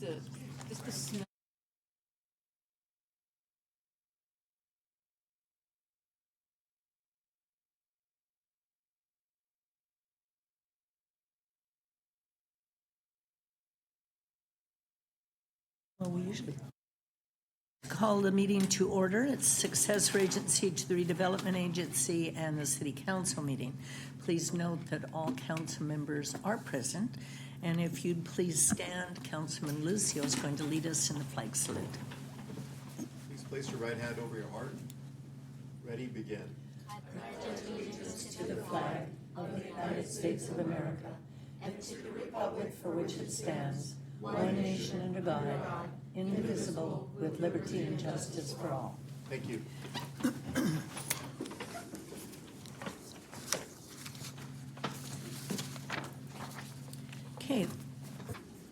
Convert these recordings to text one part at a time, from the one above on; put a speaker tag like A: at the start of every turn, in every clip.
A: just a smell. Well, we usually call the meeting to order. It's successor agency to the redevelopment agency and the city council meeting. Please note that all council members are present. And if you'd please stand, Councilman Lucio is going to lead us in the flag salute.
B: Please place your right hand over your heart. Ready, begin.
A: I pledge allegiance to the flag of the United States of America and to the republic for which it stands, one nation under God, indivisible, with liberty and justice for all.
B: Thank you.
A: Okay.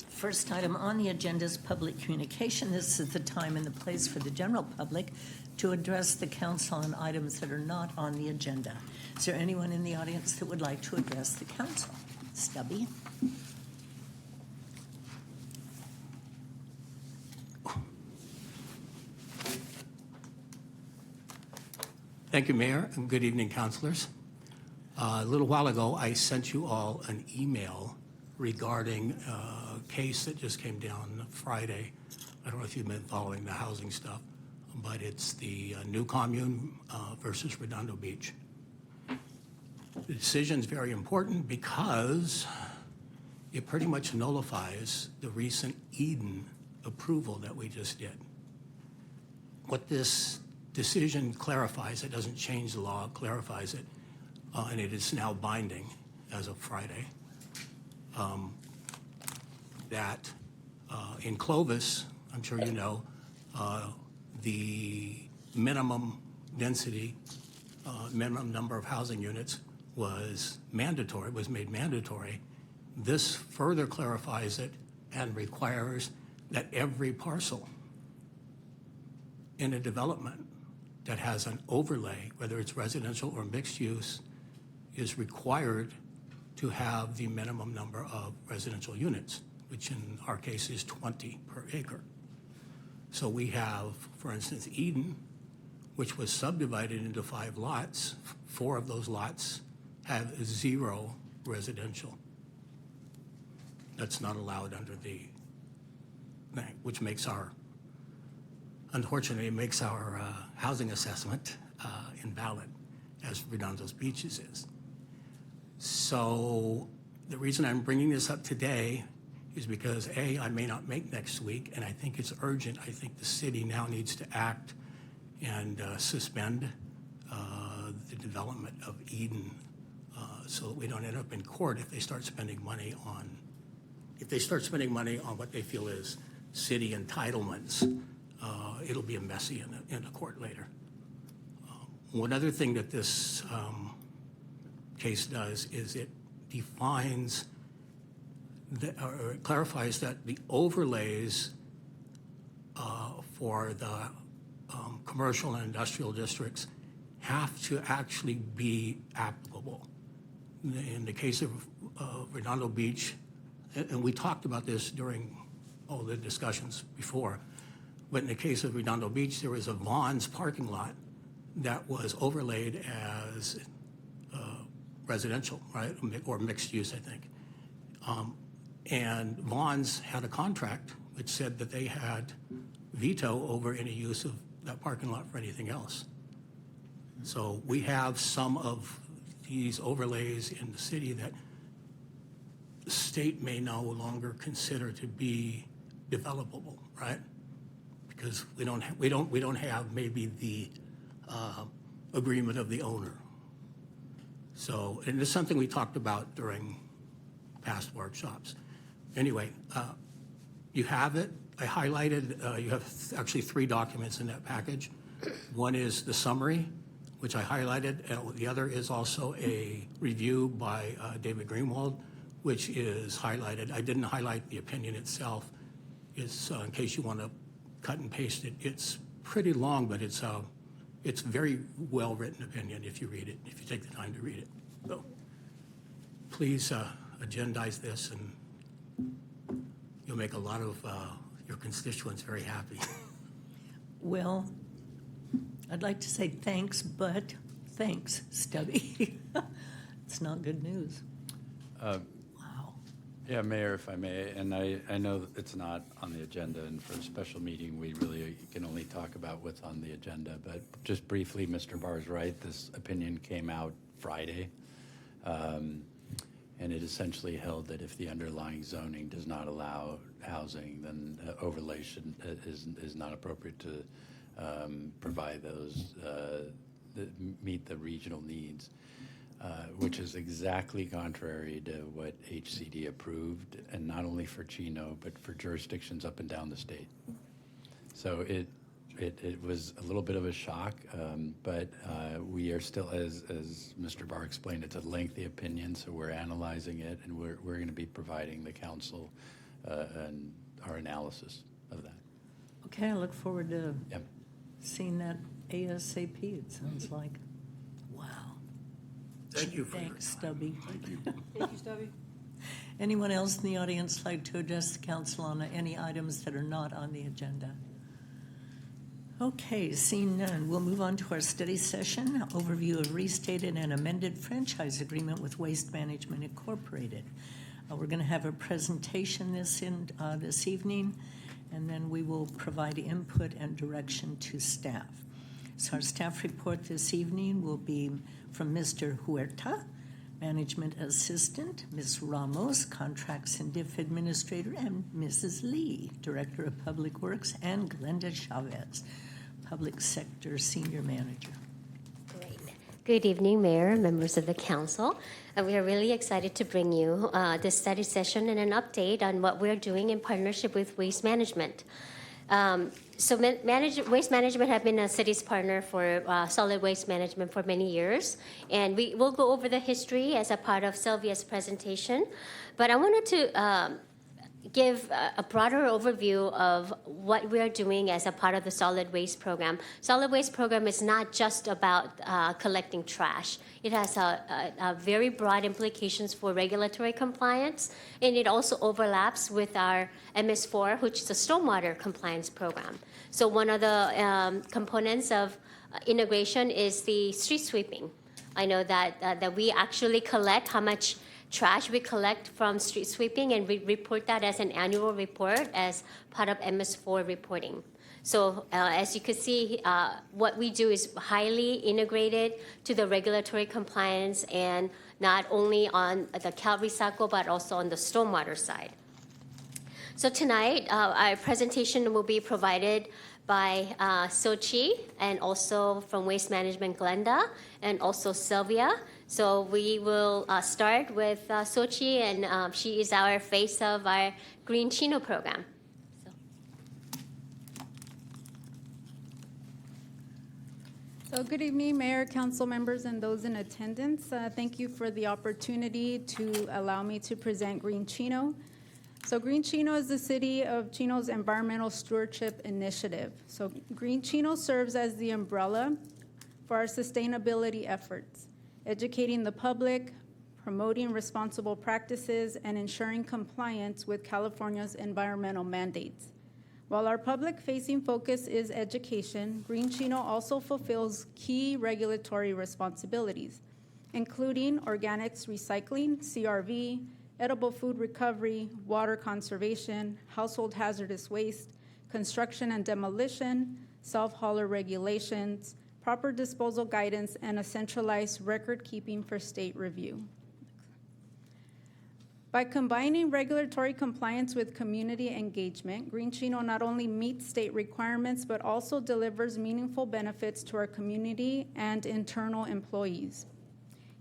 A: First item on the agenda is public communication. This is the time and the place for the general public to address the council on items that are not on the agenda. Is there anyone in the audience that would like to address the council? Stubby?
C: Thank you, Mayor, and good evening, councilors. A little while ago, I sent you all an email regarding a case that just came down Friday. I don't know if you've been following the housing stuff, but it's the new commune versus Redondo Beach. The decision is very important because it pretty much nullifies the recent Eden approval that we just did. What this decision clarifies, it doesn't change the law, it clarifies it, and it is now binding as of Friday. That in Clovis, I'm sure you know, the minimum density, minimum number of housing units was mandatory, was made mandatory. This further clarifies it and requires that every parcel in a development that has an overlay, whether it's residential or mixed use, is required to have the minimum number of residential units, which in our case is 20 per acre. So we have, for instance, Eden, which was subdivided into 5 lots. 4 of those lots have 0 residential. That's not allowed under the, which makes our, unfortunately, it makes our housing assessment invalid, as Redondo's Beaches is. So the reason I'm bringing this up today is because A, I may not make next week, and I think it's urgent. I think the city now needs to act and suspend the development of Eden so that we don't end up in court if they start spending money on, what they feel is city entitlements. It'll be a messy in the court later. One other thing that this case does is it defines, or it clarifies that the overlays for the commercial and industrial districts have to actually be applicable. In the case of Redondo Beach, and we talked about this during all the discussions before, but in the case of Redondo Beach, there was a Vaughn's parking lot that was overlaid as residential, right, or mixed use, I think. And Vaughn's had a contract which said that they had veto over any use of that parking lot for anything else. So we have some of these overlays in the city that the state may no longer consider to be developable, right? Because we don't have maybe the agreement of the owner. So, and it's something we talked about during past workshops. Anyway, you have it. I highlighted, you have actually 3 documents in that package. One is the summary, which I highlighted, and the other is also a review by David Greenwald, which is highlighted. I didn't highlight the opinion itself. It's in case you want to cut and paste it. It's pretty long, but it's very well-written opinion if you read it, if you take the time to read it. So please agendize this and you'll make a lot of your constituents very happy.
A: Well, I'd like to say thanks, but thanks, Stubby. It's not good news. Wow.
D: Yeah, Mayor, if I may, and I know that it's not on the agenda, and for a special meeting, we really can only talk about what's on the agenda, but just briefly, Mr. Barr is right, this opinion came out Friday, and it essentially held that if the underlying zoning does not allow housing, then overlay is not appropriate to provide those, that meet the regional needs. Which is exactly contrary to what HCD approved, and not only for Chino, but for jurisdictions up and down the state. So it was a little bit of a shock, but we are still, as Mr. Barr explained, it's a lengthy opinion, so we're analyzing it, and we're going to be providing the council and our analysis of that.
A: Okay, I look forward to
D: Yep.
A: seeing that ASAP, it sounds like. Wow.
C: Thank you for your
A: Thanks, Stubby.
C: Thank you.
E: Thank you, Stubby.
A: Anyone else in the audience like to address the council on any items that are not on the agenda? Okay, seeing none, we'll move on to our study session, overview of restated and amended franchise agreement with Waste Management Incorporated. We're going to have a presentation this evening, and then we will provide input and direction to staff. So our staff report this evening will be from Mr. Huerta, Management Assistant, Ms. Ramos, Contracts and Diff Administrator, and Mrs. Lee, Director of Public Works, and Glenda Chavez, Public Sector Senior Manager.
F: Great. Good evening, Mayor, members of the council. We are really excited to bring you this study session and an update on what we're doing in partnership with Waste Management. Waste Management have been a city's partner for solid waste management for many years, and we will go over the history as a part of Sylvia's presentation. But I wanted to give a broader overview of what we are doing as a part of the solid waste program. Solid waste program is not just about collecting trash. It has a very broad implications for regulatory compliance, and it also overlaps with our MS4, which is a stormwater compliance program. So one of the components of integration is the street sweeping. I know that we actually collect how much trash we collect from street sweeping, and we report that as an annual report as part of MS4 reporting. So as you can see, what we do is highly integrated to the regulatory compliance, and not only on the Cal Recycle, but also on the stormwater side. So tonight, our presentation will be provided by Sochi, and also from Waste Management Glenda, and also Sylvia. So we will start with Sochi, and she is our face of our Green Chino program.
E: So good evening, Mayor, council members, and those in attendance. Thank you for the opportunity to allow me to present Green Chino. So Green Chino is the City of Chino's environmental stewardship initiative. So Green Chino serves as the umbrella for our sustainability efforts, educating the public, promoting responsible practices, and ensuring compliance with California's environmental mandates. While our public-facing focus is education, Green Chino also fulfills key regulatory responsibilities, including organics recycling, CRV, edible food recovery, water conservation, household hazardous waste, construction and demolition, self-hauler regulations, proper disposal guidance, and a centralized record keeping for state review. By combining regulatory compliance with community engagement, Green Chino not only meets state requirements, but also delivers meaningful benefits to our community and internal employees.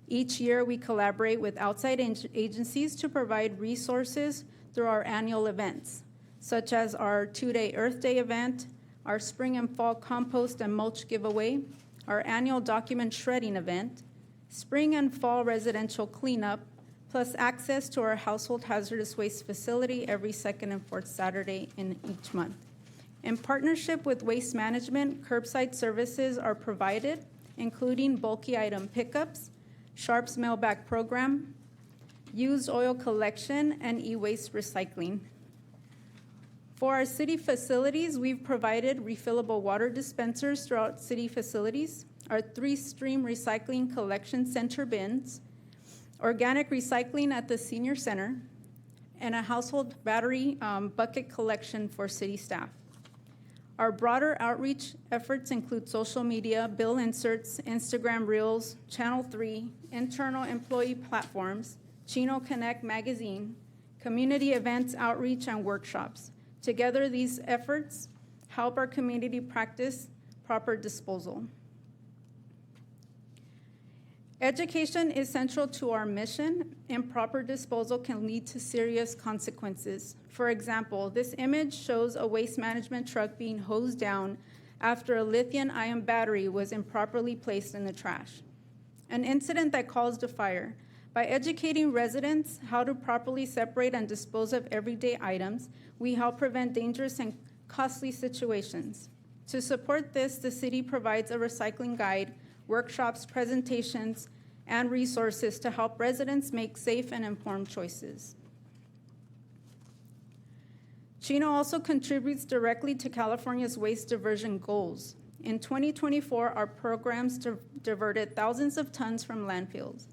E: Each year, we collaborate with outside agencies to provide resources through our annual events, such as our 2-day Earth Day event, our spring and fall compost and mulch giveaway, our annual document shredding event, spring and fall residential cleanup, plus access to our household hazardous waste facility every second and fourth Saturday in each month. In partnership with Waste Management, curbside services are provided, including bulky item pickups, Sharps mailback program, used oil collection, and e-waste recycling. For our city facilities, we've provided refillable water dispensers throughout city facilities, our 3-stream recycling collection center bins, organic recycling at the senior center, and a household battery bucket collection for city staff. Our broader outreach efforts include social media, bill inserts, Instagram Reels, Channel 3, internal employee platforms, Chino Connect magazine, community events, outreach, and workshops. Together, these efforts help our community practice proper disposal. Education is central to our mission. Improper disposal can lead to serious consequences. For example, this image shows a waste management truck being hosed down after a lithium-ion battery was improperly placed in the trash, an incident that caused a fire. By educating residents how to properly separate and dispose of everyday items, we help prevent dangerous and costly situations. To support this, the city provides a recycling guide, workshops, presentations, and resources to help residents make safe and informed choices. Chino also contributes directly to California's waste diversion goals. In 2024, our programs diverted thousands of tons from landfills.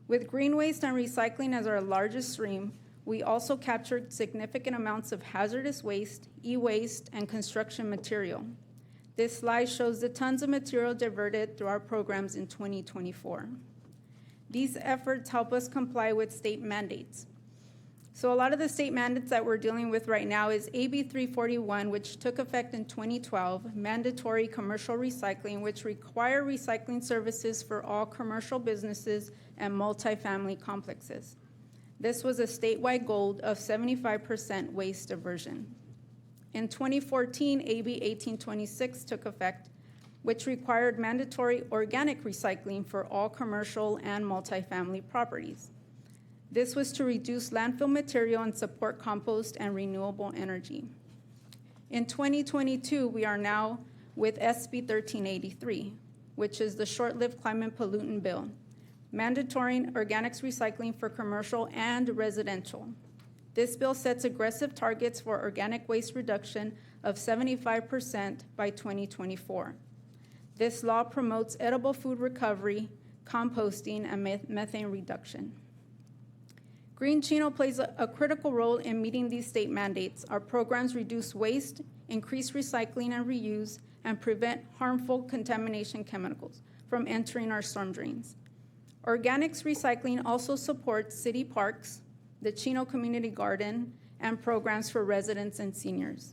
E: With green waste and recycling as our largest stream, we also captured significant amounts of hazardous waste, e-waste, and construction material. This slide shows the tons of material diverted through our programs in 2024. These efforts help us comply with state mandates. So a lot of the state mandates that we're dealing with right now is AB 341, which took effect in 2012, mandatory commercial recycling, which require recycling services for all commercial businesses and multifamily complexes. This was a statewide goal of 75% waste diversion. In 2014, AB 1826 took effect, which required mandatory organic recycling for all commercial and multifamily properties. This was to reduce landfill material and support compost and renewable energy. In 2022, we are now with SB 1383, which is the short-lived climate pollutant bill, mandatory organics recycling for commercial and residential. This bill sets aggressive targets for organic waste reduction of 75% by 2024. This law promotes edible food recovery, composting, and methane reduction. Green Chino plays a critical role in meeting these state mandates. Our programs reduce waste, increase recycling and reuse, and prevent harmful contamination chemicals from entering our storm drains. Organics recycling also supports city parks, the Chino Community Garden, and programs for residents and seniors.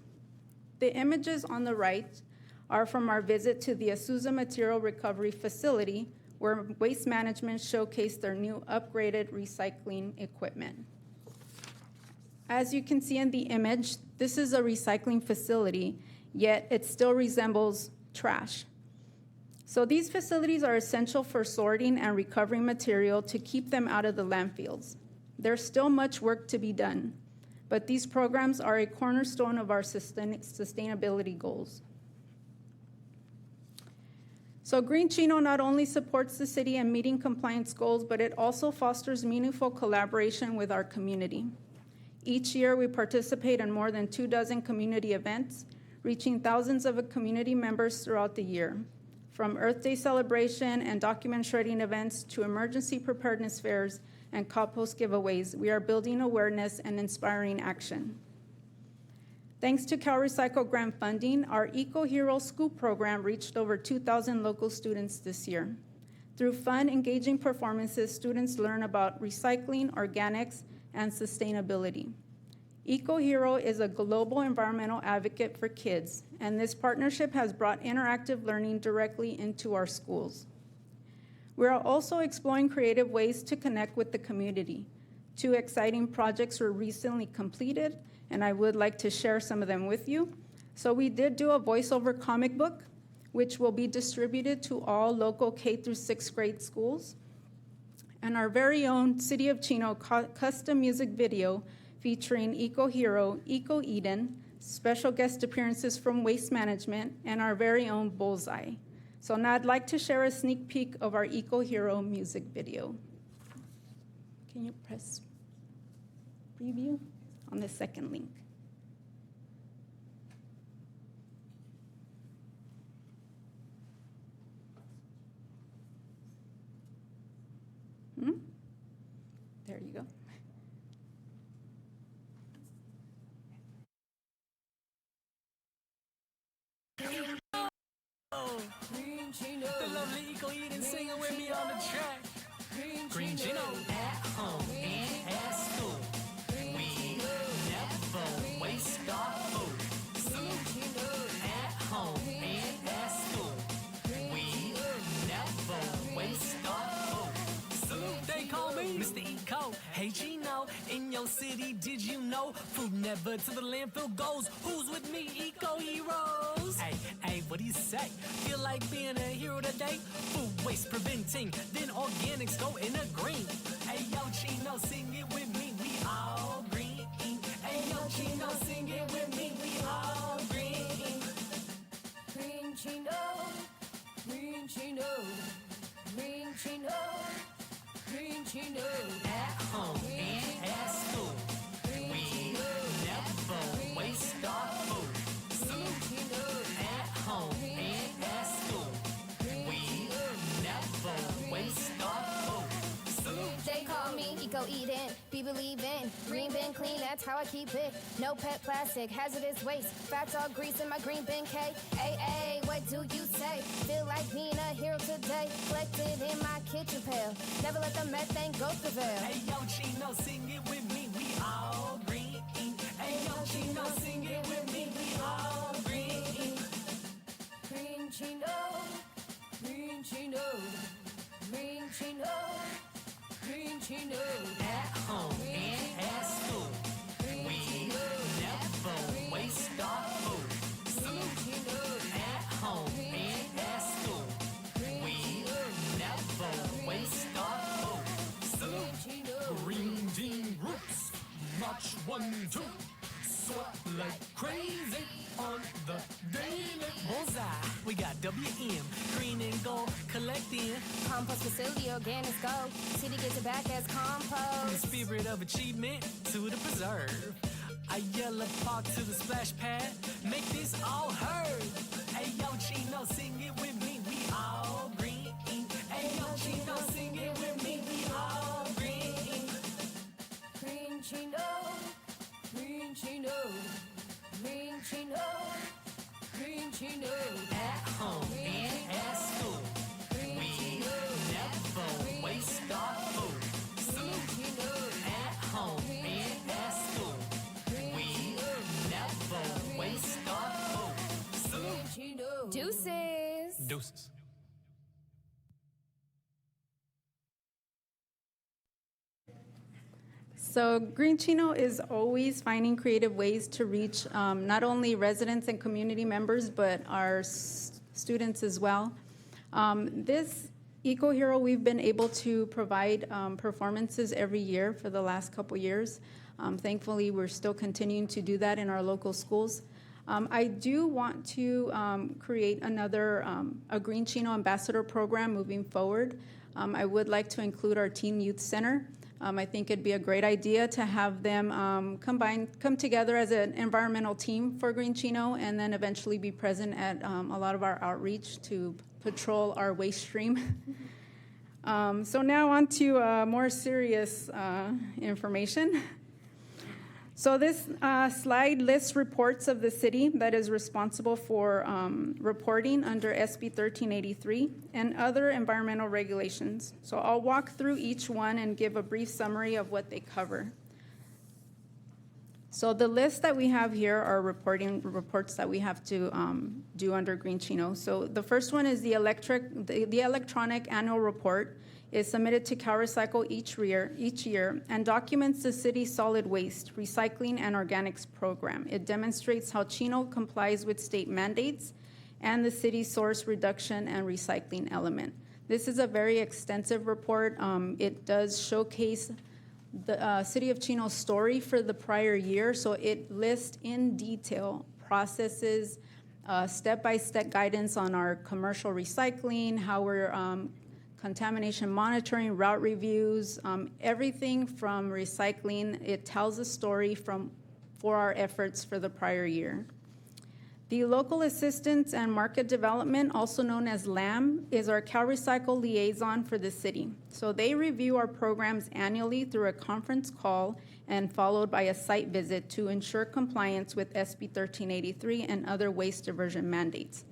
E: The images on the right are from our visit to the Azusa Material Recovery Facility, where Waste Management showcased their new upgraded recycling equipment. As you can see in the image, this is a recycling facility, yet it still resembles trash. So these facilities are essential for sorting and recovering material to keep them out of the landfills. There's still much work to be done, but these programs are a cornerstone of our sustainability goals. So Green Chino not only supports the city in meeting compliance goals, but it also fosters meaningful collaboration with our community. Each year, we participate in more than 24 community events, reaching thousands of community members throughout the year. From Earth Day celebration and document shredding events to emergency preparedness fairs and compost giveaways, we are building awareness and inspiring action. Thanks to CalRecycle grant funding, our Eco Hero School program reached over 2,000 local students this year. Through fun, engaging performances, students learn about recycling, organics, and sustainability. Eco Hero is a global environmental advocate for kids, and this partnership has brought interactive learning directly into our schools. We are also exploring creative ways to connect with the community. 2 exciting projects were recently completed, and I would like to share some of them with you. So we did do a voiceover comic book, which will be distributed to all local K through 6th grade schools. And our very own City of Chino custom music video featuring Eco Hero, Eco Eden, special guest appearances from Waste Management, and our very own Bullseye. So now I'd like to share a sneak peek of our Eco Hero music video. Can you press preview on the second link?
G: on the track. Green Chino at home and at school. We never waste our food. At home and at school. We never waste our food. They call me Mr. Eco. Hey Chino, in your city, did you know food never to the landfill goes? Who's with me, Eco Heroes? Hey, what do you say? Feel like being a hero today? Food waste preventing, then organics go in a green. Hey yo, Chino, sing it with me, we all green. Hey yo, Chino, sing it with me, we all green.
H: Green Chino, Green Chino, Green Chino, Green Chino.
G: At home and at school, we never waste our food. At home and at school, we never waste our food.
H: They call me Eco Eden, be believing. Green bin clean, that's how I keep it. No pet plastic, hazardous waste. Fats all grease in my green bin K. Ay, what do you say? Feel like being a hero today. Collected in my kitchen pail. Never let the methane go prevail.
G: Hey yo, Chino, sing it with me, we all green. Hey yo, Chino, sing it with me, we all green.
H: Green Chino, Green Chino, Green Chino, Green Chino.
G: At home and at school, we never waste our food. At home and at school, we never waste our food. Green Jean Roots, March 1, 2. Sweat like crazy on the daily. Bullseye, we got WM, green and gold, collecting.
H: Compost facility, organics go. City gets it back as
G: The
H: compost.
G: spirit of achievement to the preserve. A yellow park to the splash pad, make this all heard. Hey yo, Chino, sing it with me, we all green. Hey yo, Chino, sing it with me, we all green.
H: Green Chino, Green Chino, Green Chino, Green Chino.
G: At home and at school, we never waste our food. At home and at school, we never waste our food.
H: Deuces.
G: Deuces.
E: So Green Chino is always finding creative ways to reach not only residents and community members, but our students as well. This Eco Hero, we've been able to provide performances every year for the last couple years. Thankfully, we're still continuing to do that in our local schools. I do want to create another a Green Chino Ambassador program moving forward. I would like to include our Teen Youth Center. I think it'd be a great idea to have them come together as an environmental team for Green Chino, and then eventually be present at a lot of our outreach to patrol our waste stream. So now on to more serious information. So this slide lists reports of the city that is responsible for reporting under SB 1383 and other environmental regulations. So I'll walk through each one and give a brief summary of what they cover. So the list that we have here are reports that we have to do under Green Chino. So the first one is the electronic annual report is submitted to CalRecycle each year and documents the city's solid waste, recycling, and organics program. It demonstrates how Chino complies with state mandates and the city's source reduction and recycling element. This is a very extensive report. It does showcase the City of Chino's story for the prior year, so it lists in detail processes, step-by-step guidance on our commercial recycling, how we're contamination monitoring, route reviews, everything from recycling. It tells a story for our efforts for the prior year. The Local Assistance and Market Development, also known as LAM, is our CalRecycle liaison for the city. So they review our programs annually through a conference call and followed by a site visit to ensure compliance with SB 1383 and other waste diversion mandates.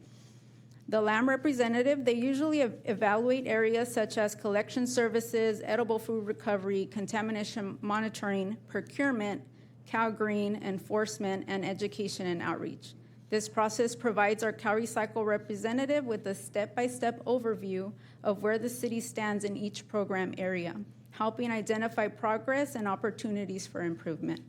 E: The LAM representative, they usually evaluate areas such as collection services, edible food recovery, contamination monitoring, procurement, CalGreen, enforcement, and education and outreach. This process provides our CalRecycle representative with a step-by-step overview of where the city stands in each program area, helping identify progress and opportunities for improvement.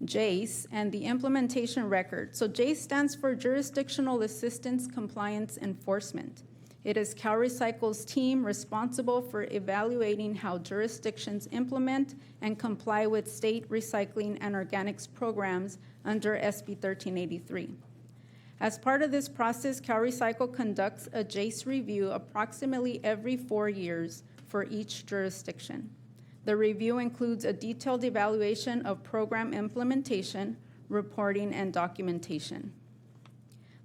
E: JACE and the implementation record. So JACE stands for Jurisdictional Assistance Compliance Enforcement. It is CalRecycle's team responsible for evaluating how jurisdictions implement and comply with state recycling and organics programs under SB 1383. As part of this process, CalRecycle conducts a JACE review approximately every 4 years for each jurisdiction. The review includes a detailed evaluation of program implementation, reporting, and documentation.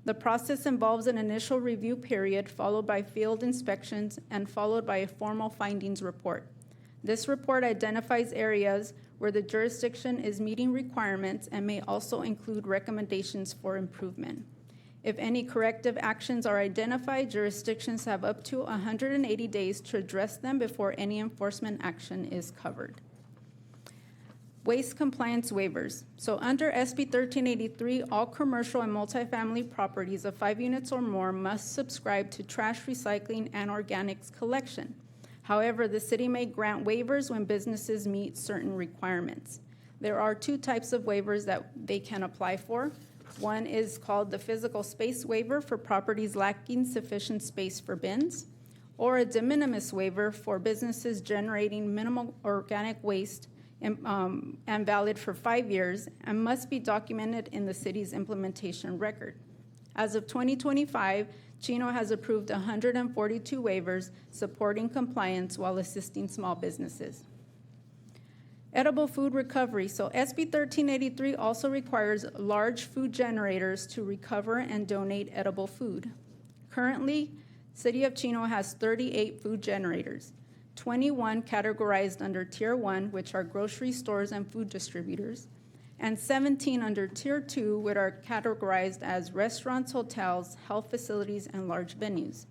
E: The process involves an initial review period followed by field inspections and followed by a formal findings report. This report identifies areas where the jurisdiction is meeting requirements and may also include recommendations for improvement. If any corrective actions are identified, jurisdictions have up to 180 days to address them before any enforcement action is covered. Waste compliance waivers. So under SB 1383, all commercial and multifamily properties of 5 units or more must subscribe to trash recycling and organics collection. However, the city may grant waivers when businesses meet certain requirements. There are 2 types of waivers that they can apply for. One is called the physical space waiver for properties lacking sufficient space for bins, or a de minimis waiver for businesses generating minimal organic waste and valid for 5 years and must be documented in the city's implementation record. As of 2025, Chino has approved 142 waivers supporting compliance while assisting small businesses. Edible food recovery. So SB 1383 also requires large food generators to recover and donate edible food. Currently, City of Chino has 38 food generators, 21 categorized under Tier 1, which are grocery stores and food distributors, and 17 under Tier 2, which are categorized as restaurants, hotels, health facilities, and large venues.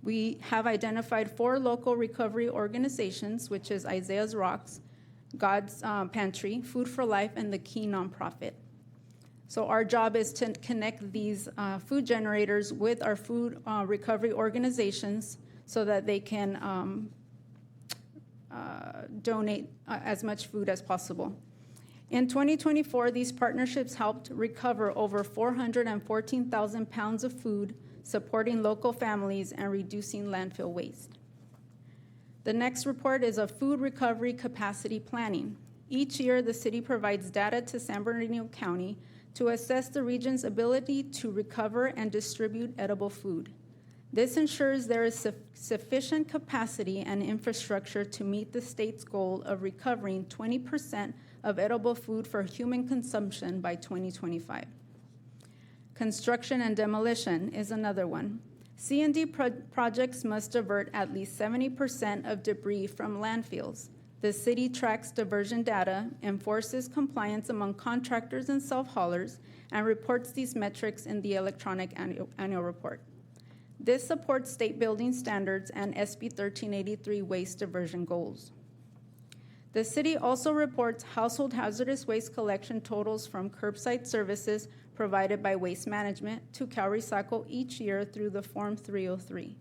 E: We have identified 4 local recovery organizations, which is Isaiah's Rocks, God's Pantry, Food for Life, and the Key nonprofit. So our job is to connect these food generators with our food recovery organizations so that they can donate as much food as possible. In 2024, these partnerships helped recover over 414,000 pounds of food, supporting local families and reducing landfill waste. The next report is a food recovery capacity planning. Each year, the city provides data to San Bernardino County to assess the region's ability to recover and distribute edible food. This ensures there is sufficient capacity and infrastructure to meet the state's goal of recovering 20% of edible food for human consumption by 2025. Construction and demolition is another one. C&D projects must divert at least 70% of debris from landfills. The city tracks diversion data, enforces compliance among contractors and self-haulers, and reports these metrics in the electronic annual report. This supports state building standards and SB 1383 waste diversion goals. The city also reports household hazardous waste collection totals from curbside services provided by Waste Management to CalRecycle each year through the Form 303.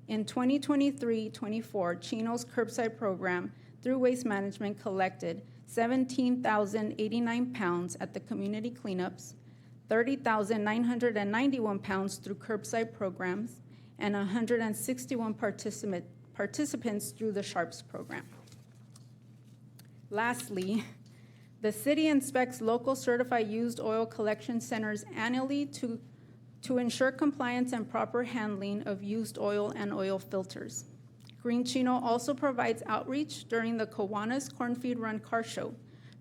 E: In 2023-24, Chino's curbside program through Waste Management collected 17,089 pounds at the community cleanups, 30,991 pounds through curbside programs, and 161 participants through the SHARPS program. Lastly, the city inspects local certified used oil collection centers annually to ensure compliance and proper handling of used oil and oil filters. Green Chino also provides outreach during the Kiwanis Cornfeed Run Car Show,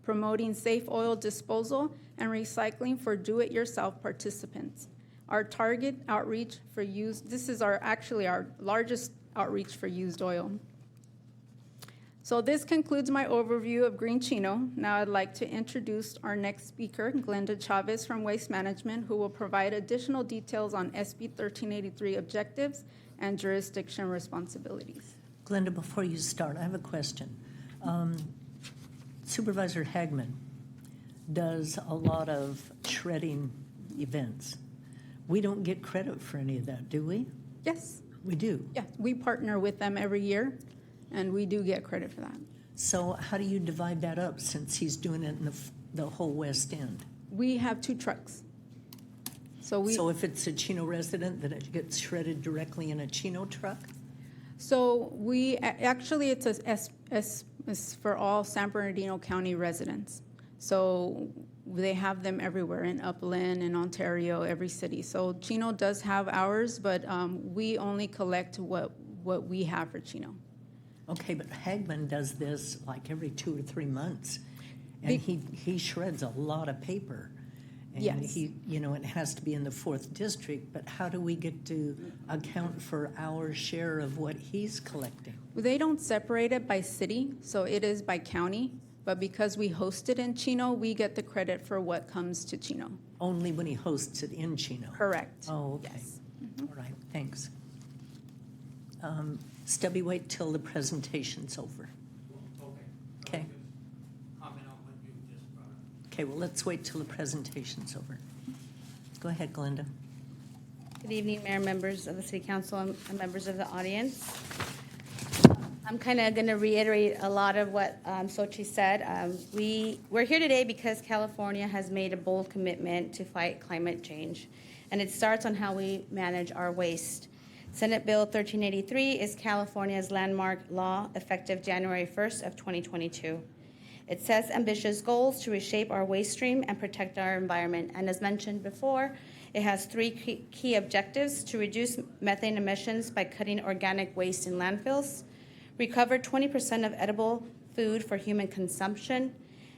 E: promoting safe oil disposal and recycling for do-it-yourself participants. Our target outreach for used, this is our largest outreach for used oil. So this concludes my overview of Green Chino. Now I'd like to introduce our next speaker, Glenda Chavez from Waste Management, who will provide additional details on SB 1383 objectives and jurisdiction responsibilities.
A: Glenda, before you start, I have a question. Supervisor Hagman does a lot of shredding events. We don't get credit for any of that, do we?
E: Yes,
A: We do.
E: yeah, we partner with them every year, and we do get credit for that.
A: So how do you divide that up since he's doing it in the whole West End?
E: We have 2 trucks. So
A: So if it's a Chino resident, then it gets shredded directly in a Chino truck?
E: actually, it's it's for all San Bernardino County residents. So they have them everywhere in Upland and Ontario, every city. So Chino does have ours, but we only collect what we have for Chino.
A: Okay, but Hagman does this like every 2 or 3 months, and he shreds a lot of paper. And
E: Yes.
A: it has to be in the 4th district, but how do we get to account for our share of what he's collecting?
E: They don't separate it by city, so it is by county. But because we host it in Chino, we get the credit for what comes to Chino.
A: Only when he hosts it in Chino?
E: Correct.
A: Oh, okay.
E: Yes.
A: All right, thanks. Stubby, wait till the presentation's over. Okay. Okay, well, let's wait till the presentation's over. Go ahead, Glenda.
I: Good evening, Mayor, members of the City Council, and members of the audience. I'm kind of going to reiterate a lot of what Xochitl said. We're here today because California has made a bold commitment to fight climate change, and it starts on how we manage our waste. Senate Bill 1383 is California's landmark law effective January 1st of 2022. It sets ambitious goals to reshape our waste stream and protect our environment. And as mentioned before, it has 3 key objectives: to reduce methane emissions by cutting organic waste in landfills, recover 20% of edible food for human consumption,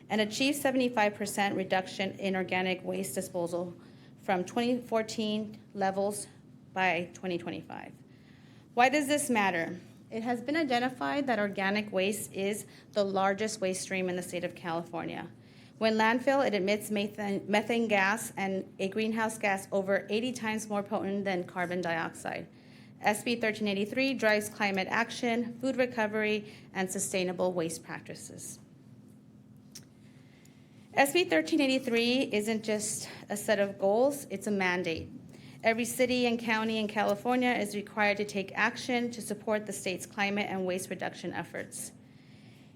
I: and achieve 75% reduction in organic waste disposal from 2014 levels by 2025. Why does this matter? It has been identified that organic waste is the largest waste stream in the state of California. When landfill, it emits methane gas and a greenhouse gas over 80 times more potent than carbon dioxide. SB 1383 drives climate action, food recovery, and sustainable waste practices. SB 1383 isn't just a set of goals, it's a mandate. Every city and county in California is required to take action to support the state's climate and waste reduction efforts.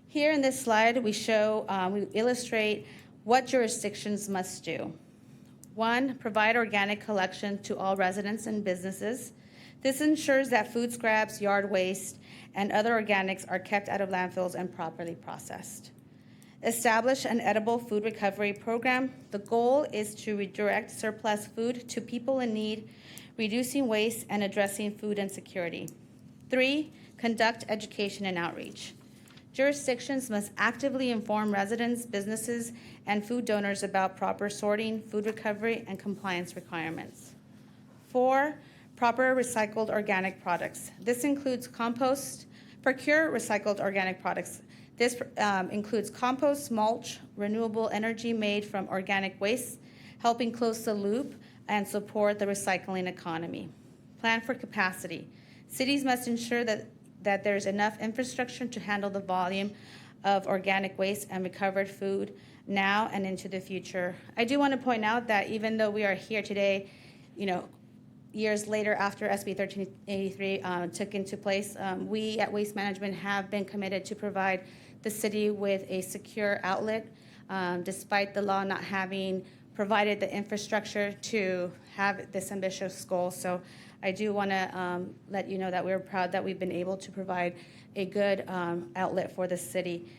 I: Here in this slide, we illustrate what jurisdictions must do. 1, provide organic collection to all residents and businesses. This ensures that food scraps, yard waste, and other organics are kept out of landfills and properly processed. Establish an edible food recovery program. The goal is to redirect surplus food to people in need, reducing waste and addressing food insecurity. 3, conduct education and outreach. Jurisdictions must actively inform residents, businesses, and food donors about proper sorting, food recovery, and compliance requirements. 4, proper recycled organic products. This includes compost. Procure recycled organic products. This includes compost, mulch, renewable energy made from organic waste, helping close the loop and support the recycling economy. Plan for capacity. Cities must ensure that there's enough infrastructure to handle the volume of organic waste and recovered food now and into the future. I do want to point out that even though we are here today, years later after SB 1383 took into place, we at Waste Management have been committed to provide the city with a secure outlet, despite the law not having provided the infrastructure to have this ambitious goal. So I do want to let you know that we're proud that we've been able to provide a good outlet for the city.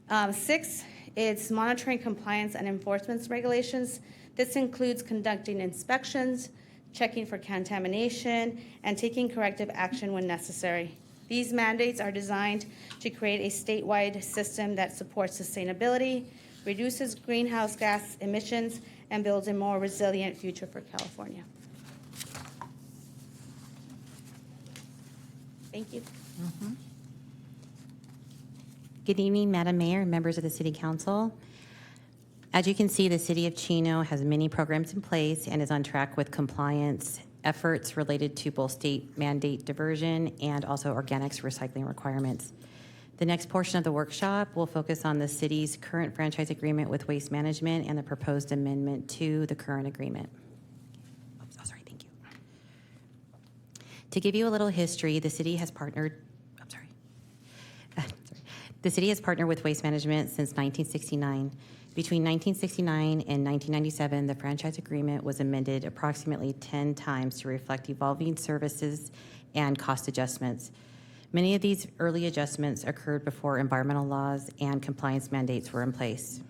I: 6, it's monitoring compliance and enforcement regulations. This includes conducting inspections, checking for contamination, and taking corrective action when necessary. These mandates are designed to create a statewide system that supports sustainability, reduces greenhouse gas emissions, and builds a more resilient future for California. Thank you.
J: Good evening, Madam Mayor and members of the City Council. As you can see, the City of Chino has many programs in place and is on track with compliance efforts related to both state mandate diversion and also organics recycling requirements. The next portion of the workshop will focus on the city's current franchise agreement with Waste Management and the proposed amendment to the current agreement. Oops, oh, sorry, thank you. To give you a little history, the city has partnered, the city has partnered with Waste Management since 1969. Between 1969 and 1997, the franchise agreement was amended approximately 10 times to reflect evolving services and cost adjustments. Many of these early adjustments occurred before environmental laws and compliance mandates were in place.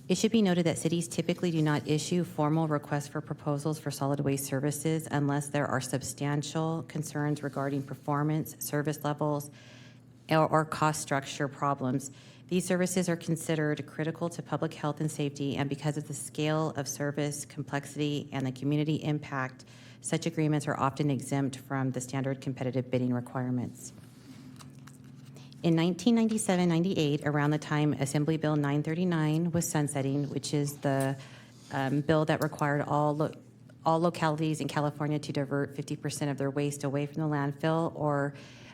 J: It should be noted that cities typically do not issue formal requests for proposals for solid waste services unless there are substantial concerns regarding performance, service levels, or cost structure problems. These services are considered critical to public health and safety, and because of the scale of service, complexity, and the community impact, such agreements are often exempt from the standard competitive bidding requirements. In 1997-98, around the time Assembly Bill 939 was sunsetting, which is the bill that required all localities in California to divert 50% of their waste away from the landfill or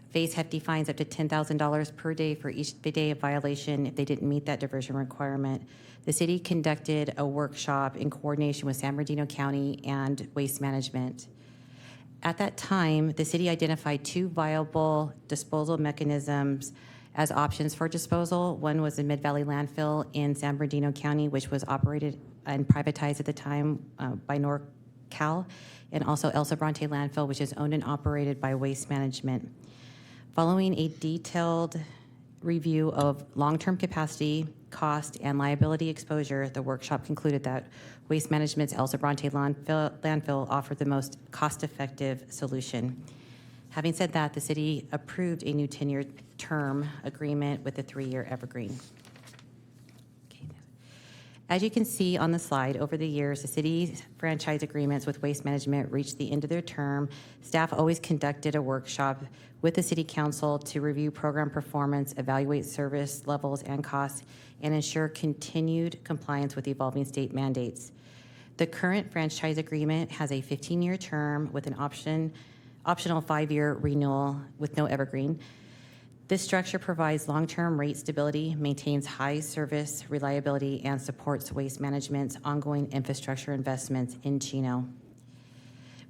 J: face hefty fines up to $10,000 per day for each day of violation if they didn't meet that diversion requirement. The city conducted a workshop in coordination with San Bernardino County and Waste Management. At that time, the city identified two viable disposal mechanisms as options for disposal. One was the Mid-Valley Landfill in San Bernardino County, which was operated and privatized at the time by NorCal, and also El Sobrante Landfill, which is owned and operated by Waste Management. Following a detailed review of long-term capacity, cost, and liability exposure, the workshop concluded that Waste Management's El Sobrante landfill offered the most cost-effective solution. Having said that, the city approved a new 10-year term agreement with a 3-year evergreen. As you can see on the slide, over the years, the city's franchise agreements with Waste Management reached the end of their term. Staff always conducted a workshop with the City Council to review program performance, evaluate service levels and costs, and ensure continued compliance with evolving state mandates. The current franchise agreement has a 15-year term with an optional 5-year renewal with no evergreen. This structure provides long-term rate stability, maintains high service reliability, and supports Waste Management's ongoing infrastructure investments in Chino.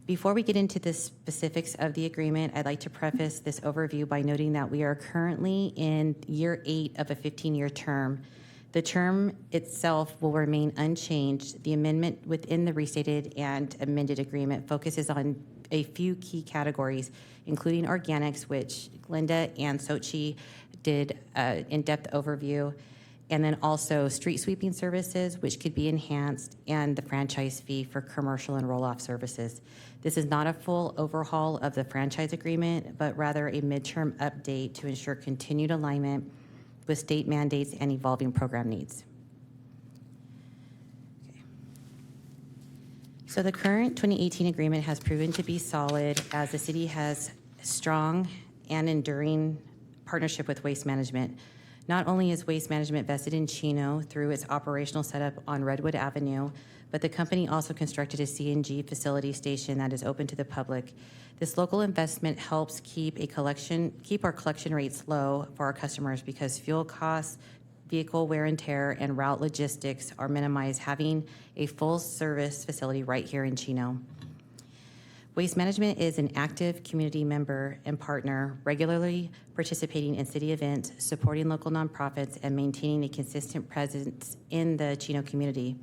J: Before we get into the specifics of the agreement, I'd like to preface this overview by noting that we are currently in year 8 of a 15-year term. The term itself will remain unchanged. The amendment within the restated and amended agreement focuses on a few key categories, including organics, which Linda and Sochi did an in-depth overview, and then also street sweeping services, which could be enhanced, and the franchise fee for commercial and roll-off services. This is not a full overhaul of the franchise agreement, but rather a midterm update to ensure continued alignment with state mandates and evolving program needs. So the current 2018 agreement has proven to be solid as the city has strong and enduring partnership with Waste Management. Not only is Waste Management vested in Chino through its operational setup on Redwood Avenue, but the company also constructed a CNG facility station that is open to the public. This local investment helps keep our collection rates low for our customers because fuel costs, vehicle wear and tear, and route logistics are minimized having a full-service facility right here in Chino. Waste Management is an active community member and partner, regularly participating in city events, supporting local nonprofits, and maintaining a consistent presence in the Chino community.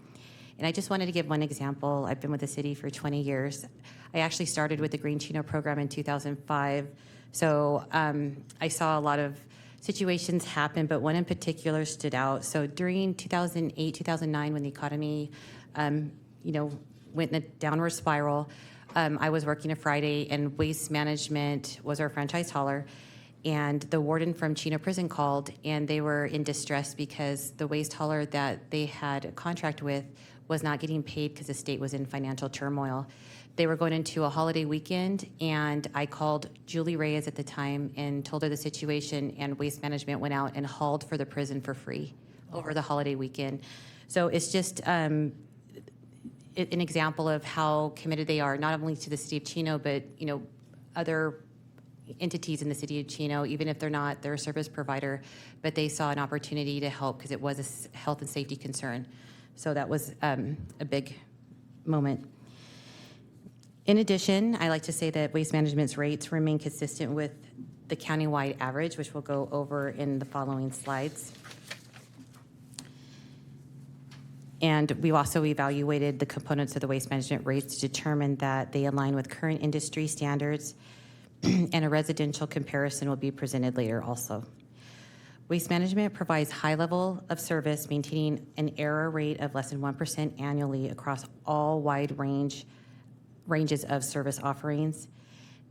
J: And I just wanted to give one example. I've been with the city for 20 years. I actually started with the Green Chino program in 2005. So I saw a lot of situations happen, but one in particular stood out. So during 2008, 2009, when the economy, went in a downward spiral, I was working a Friday, and Waste Management was our franchise hauler. And the warden from Chino Prison called, and they were in distress because the waste hauler that they had a contract with was not getting paid because the state was in financial turmoil. They were going into a holiday weekend, and I called Julie Reyes at the time and told her the situation, and Waste Management went out and hauled for the prison for free over the holiday weekend. So it's just an example of how committed they are, not only to the city of Chino, but other entities in the city of Chino, even if they're a service provider, but they saw an opportunity to help because it was a health and safety concern. So that was a big moment. In addition, I like to say that Waste Management's rates remain consistent with the countywide average, which we'll go over in the following slides. And we've also evaluated the components of the Waste Management rates to determine that they align with current industry standards, and a residential comparison will be presented later also. Waste Management provides high level of service, maintaining an error rate of less than 1% annually across all wide ranges of service offerings.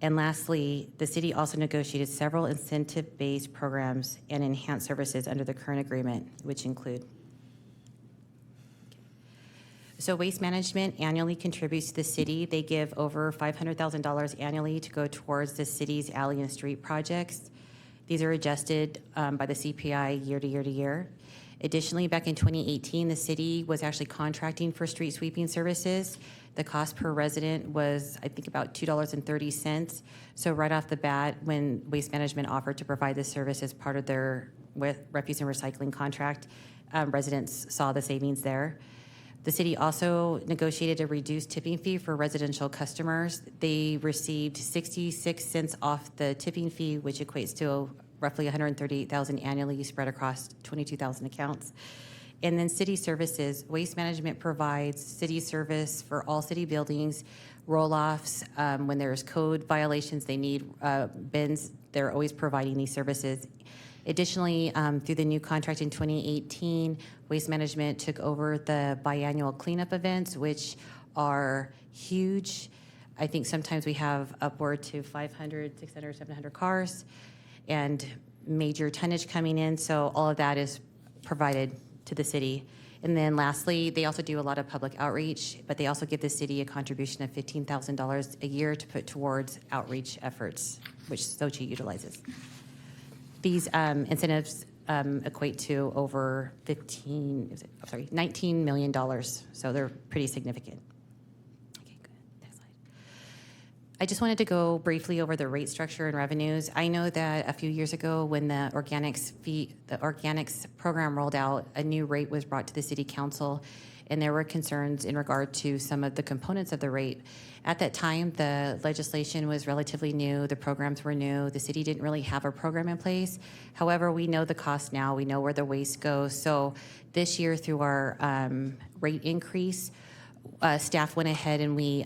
J: And lastly, the city also negotiated several incentive-based programs and enhanced services under the current agreement, which include. So Waste Management annually contributes to the city. They give over $500,000 annually to go towards the city's alley and street projects. These are adjusted by the CPI year to year to year. Additionally, back in 2018, the city was actually contracting for street sweeping services. The cost per resident was, I think, about $2.30. So right off the bat, when Waste Management offered to provide this service as part of their refuse and recycling contract, residents saw the savings there. The city also negotiated a reduced tipping fee for residential customers. They received 66 cents off the tipping fee, which equates to roughly $138,000 annually spread across 22,000 accounts. And then city services. Waste Management provides city service for all city buildings, roll-offs. When there's code violations, they need bins. They're always providing these services. Additionally, through the new contract in 2018, Waste Management took over the biannual cleanup events, which are huge. I think sometimes we have upward to 500, 600, 700 cars and major tonnage coming in. So all of that is provided to the city. And then lastly, they also do a lot of public outreach, but they also give the city a contribution of $15,000 a year to put towards outreach efforts, which Sochi utilizes. These incentives equate to over $19 million, so they're pretty significant. Okay, good. Next slide. I just wanted to go briefly over the rate structure and revenues. I know that a few years ago when the organics program rolled out, a new rate was brought to the city council, and there were concerns in regard to some of the components of the rate. At that time, the legislation was relatively new, the programs were new, the city didn't really have a program in place. However, we know the cost now, we know where the waste goes. So this year, through our rate increase, staff went ahead and we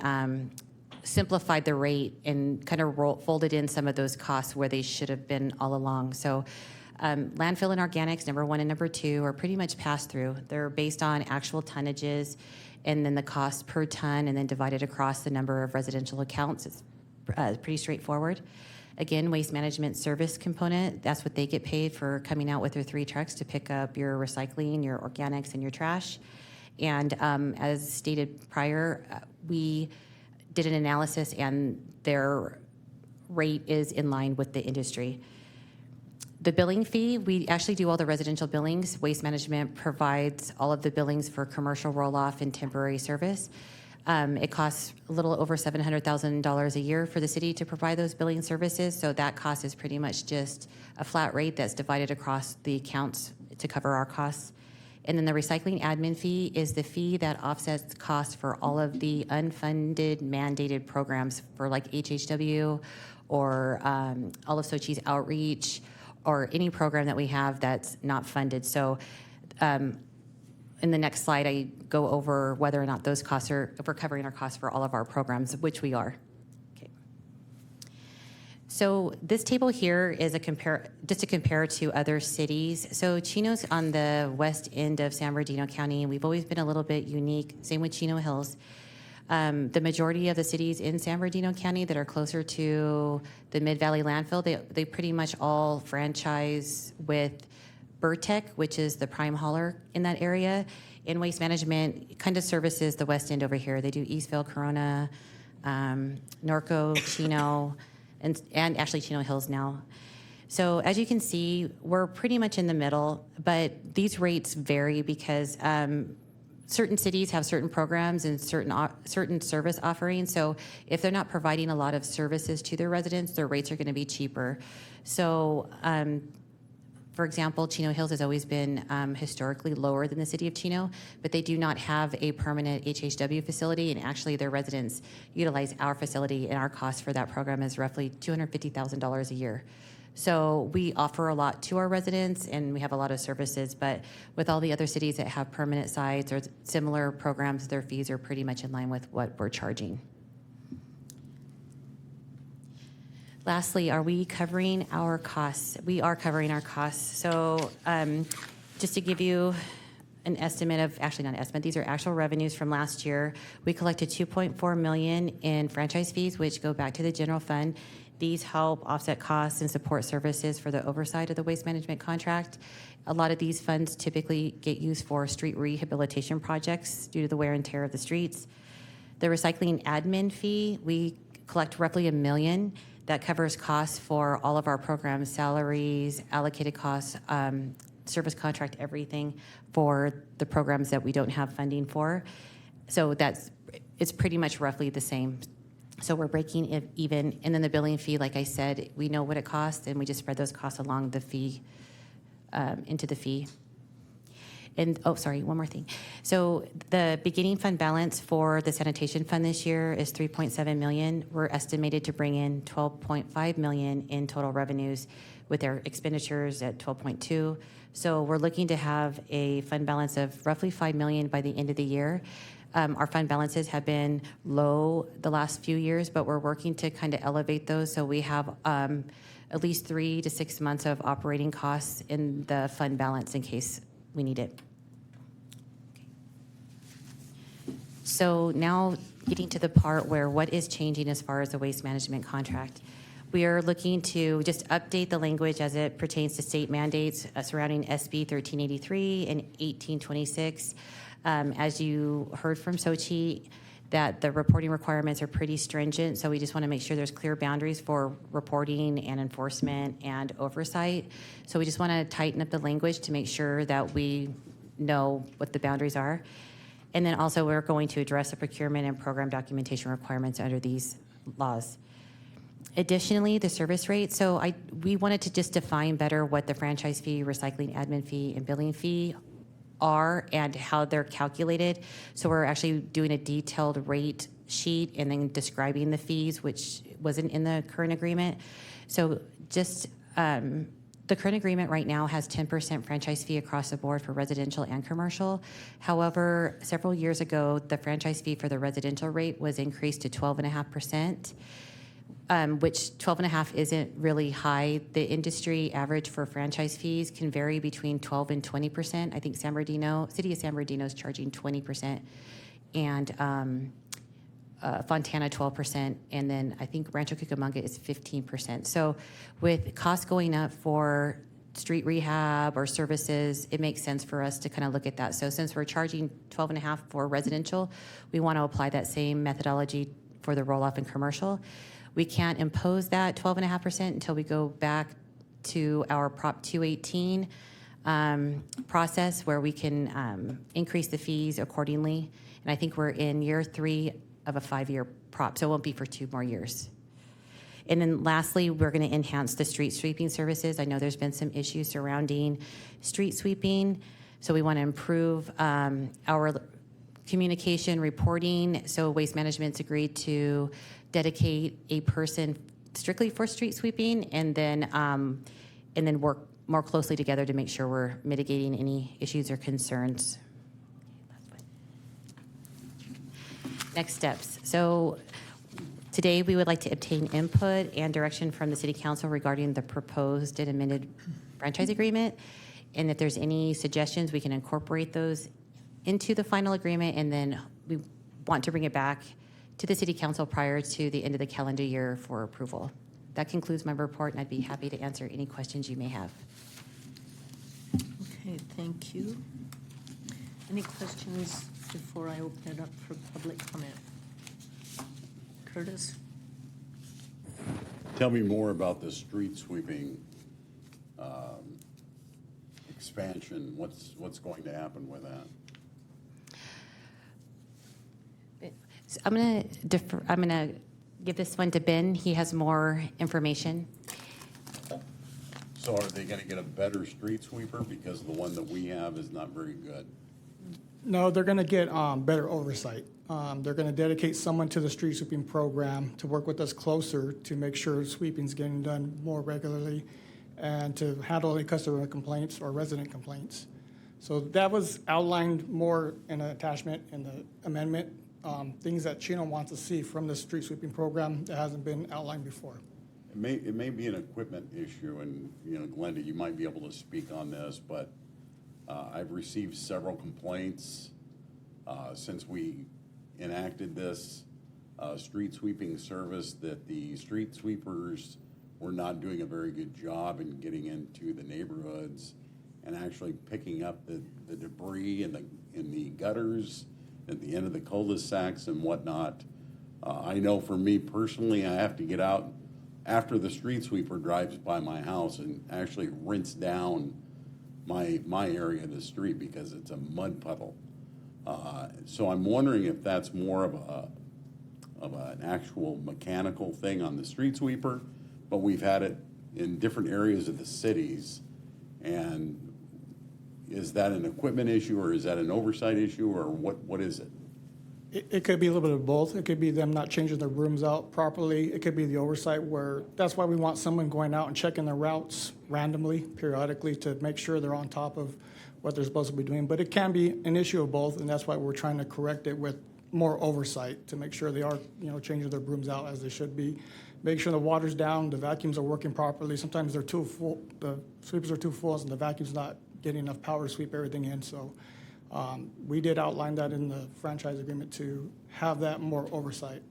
J: simplified the rate and kind of folded in some of those costs where they should have been all along. So landfill and organics, number 1 and number 2, are pretty much passed through. They're based on actual tonnages and then the cost per ton and then divided across the number of residential accounts. It's pretty straightforward. Again, Waste Management service component, that's what they get paid for coming out with their 3 trucks to pick up your recycling, your organics, and your trash. And as stated prior, we did an analysis and their rate is in line with the industry. The billing fee, we actually do all the residential billings. Waste Management provides all of the billings for commercial roll-off and temporary service. It costs a little over $700,000 a year for the city to provide those billing services, so that cost is pretty much just a flat rate that's divided across the accounts to cover our costs. And then the recycling admin fee is the fee that offsets costs for all of the unfunded mandated programs for like HHW or all of Sochi's outreach, or any program that we have that's not funded. So in the next slide, I go over whether or not those costs are, if we're covering our costs for all of our programs, which we are. Okay. So this table here is just to compare to other cities. So Chino's on the west end of San Bernardino County. We've always been a little bit unique, same with Chino Hills. The majority of the cities in San Bernardino County that are closer to the Mid-Valley landfill, they pretty much all franchise with Burtec, which is the prime hauler in that area. And Waste Management kind of services the west end over here. They do Eastville, Corona, Norco, Chino, and actually Chino Hills now. So as you can see, we're pretty much in the middle, but these rates vary because certain cities have certain programs and certain service offerings. So if they're not providing a lot of services to their residents, their rates are going to be cheaper. So for example, Chino Hills has always been historically lower than the city of Chino, but they do not have a permanent HHW facility, and actually their residents utilize our facility, and our cost for that program is roughly $250,000 a year. So we offer a lot to our residents, and we have a lot of services, but with all the other cities that have permanent sites or similar programs, their fees are pretty much in line with what we're charging. Lastly, are we covering our costs? We are covering our costs. So just to give you an estimate of, actually not an estimate, these are actual revenues from last year. We collected $2.4 million in franchise fees, which go back to the general fund. These help offset costs and support services for the oversight of the waste management contract. A lot of these funds typically get used for street rehabilitation projects due to the wear and tear of the streets. The recycling admin fee, we collect roughly $1 million. That covers costs for all of our programs, salaries, allocated costs, service contract, everything for the programs that we don't have funding for. So it's pretty much roughly the same. So we're breaking it even. And then the billing fee, like I said, we know what it costs, and we just spread those costs along the fee, into the fee. And, oh, sorry, one more thing. So the beginning fund balance for the sanitation fund this year is $3.7 million. We're estimated to bring in $12.5 million in total revenues with their expenditures at 12.2. So we're looking to have a fund balance of roughly $5 million by the end of the year. Our fund balances have been low the last few years, but we're working to kind of elevate those. So we have at least 3 to 6 months of operating costs in the fund balance in case we need it. So now getting to the part where what is changing as far as the waste management contract. We are looking to just update the language as it pertains to state mandates surrounding SB 1383 and 1826. As you heard from Sochi, that the reporting requirements are pretty stringent, so we just want to make sure there's clear boundaries for reporting and enforcement and oversight. So we just want to tighten up the language to make sure that we know what the boundaries are. And then also we're going to address the procurement and program documentation requirements under these laws. Additionally, the service rate. So we wanted to just define better what the franchise fee, recycling admin fee, and billing fee are and how they're calculated. So we're actually doing a detailed rate sheet and then describing the fees, which wasn't in the current agreement. So just the current agreement right now has 10% franchise fee across the board for residential and commercial. However, several years ago, the franchise fee for the residential rate was increased to 12.5%. Which 12.5 isn't really high. The industry average for franchise fees can vary between 12 and 20%. I think City of San Bernardino is charging 20%, and Fontana 12%, and then I think Rancho Cucamonga is 15%. So with costs going up for street rehab or services, it makes sense for us to kind of look at that. So since we're charging 12.5 for residential, we want to apply that same methodology for the roll-off in commercial. We can't impose that 12.5% until we go back to our Prop 218 process where we can increase the fees accordingly. And I think we're in year 3 of a 5-year prop, so it won't be for 2 more years. And then lastly, we're going to enhance the street sweeping services. I know there's been some issues surrounding street sweeping, so we want to improve our communication reporting. So Waste Management's agreed to dedicate a person strictly for street sweeping, and then work more closely together to make sure we're mitigating any issues or concerns. Next steps. So today we would like to obtain input and direction from the City Council regarding the proposed and amended franchise agreement. And if there's any suggestions, we can incorporate those into the final agreement, and then we want to bring it back to the City Council prior to the end of the calendar year for approval. That concludes my report, and I'd be happy to answer any questions you may have.
A: Okay, thank you. Any questions before I open it up for public comment? Curtis?
K: Tell me more about the street sweeping expansion. What's going to happen with that?
J: So I'm going to defer, I'm going to give this one to Ben. He has more information.
K: So are they going to get a better street sweeper because the one that we have is not very good?
L: No, they're going to get better oversight. They're going to dedicate someone to the street sweeping program to work with us closer to make sure sweeping's getting done more regularly and to handle any customer complaints or resident complaints. So that was outlined more in an attachment in the amendment, things that Chino wants to see from the street sweeping program that hasn't been outlined before.
K: It may be an equipment issue, and, you know, Glenda, you might be able to speak on this, but I've received several complaints since we enacted this street sweeping service that the street sweepers were not doing a very good job in getting into the neighborhoods and actually picking up the debris in the gutters at the end of the cul-de-sacs and whatnot. I know for me personally, I have to get out after the street sweeper drives by my house and actually rinse down my area of the street because it's a mud puddle. So I'm wondering if that's more of an actual mechanical thing on the street sweeper, but we've had it in different areas of the cities. And is that an equipment issue, or is that an oversight issue, or what is it?
L: It could be a little bit of both. It could be them not changing their rooms out properly. It could be the oversight where, that's why we want someone going out and checking their routes randomly, periodically, to make sure they're on top of what they're supposed to be doing. But it can be an issue of both, and that's why we're trying to correct it with more oversight to make sure they are, changing their brooms out as they should be. Make sure the water's down, the vacuums are working properly. Sometimes they're too full, the sweepers are too full, and the vacuum's not getting enough power to sweep everything in. So we did outline that in the franchise agreement to have that more oversight.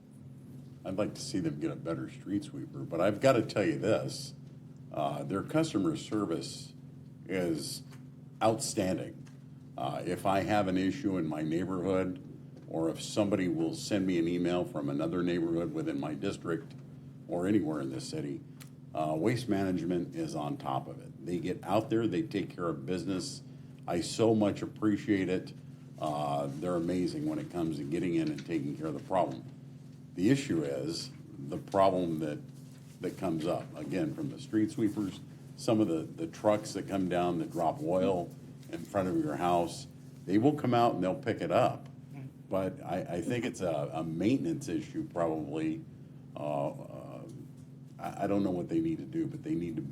K: I'd like to see them get a better street sweeper, but I've got to tell you this, their customer service is outstanding. If I have an issue in my neighborhood, or if somebody will send me an email from another neighborhood within my district or anywhere in this city, Waste Management is on top of it. They get out there, they take care of business. I so much appreciate it. They're amazing when it comes to getting in and taking care of the problem. The issue is the problem that comes up, again, from the street sweepers, some of the trucks that come down that drop oil in front of your house, they will come out and they'll pick it up. But I think it's a maintenance issue probably. I don't know what they need to do, but they need to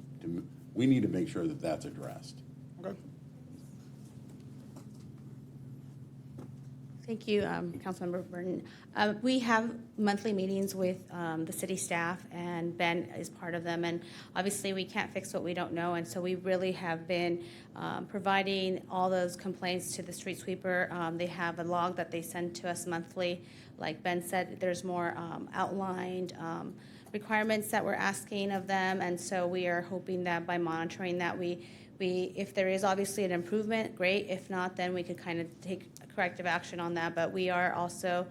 K: we need to make sure that that's addressed.
L: Okay.
I: Thank you, Councilmember Burton. We have monthly meetings with the city staff, and Ben is part of them. And obviously, we can't fix what we don't know, and so we really have been providing all those complaints to the street sweeper. They have a log that they send to us monthly. Like Ben said, there's more outlined requirements that we're asking of them, and so we are hoping that by monitoring that, we if there is obviously an improvement, great. If not, then we could kind of take corrective action on that. But we are also,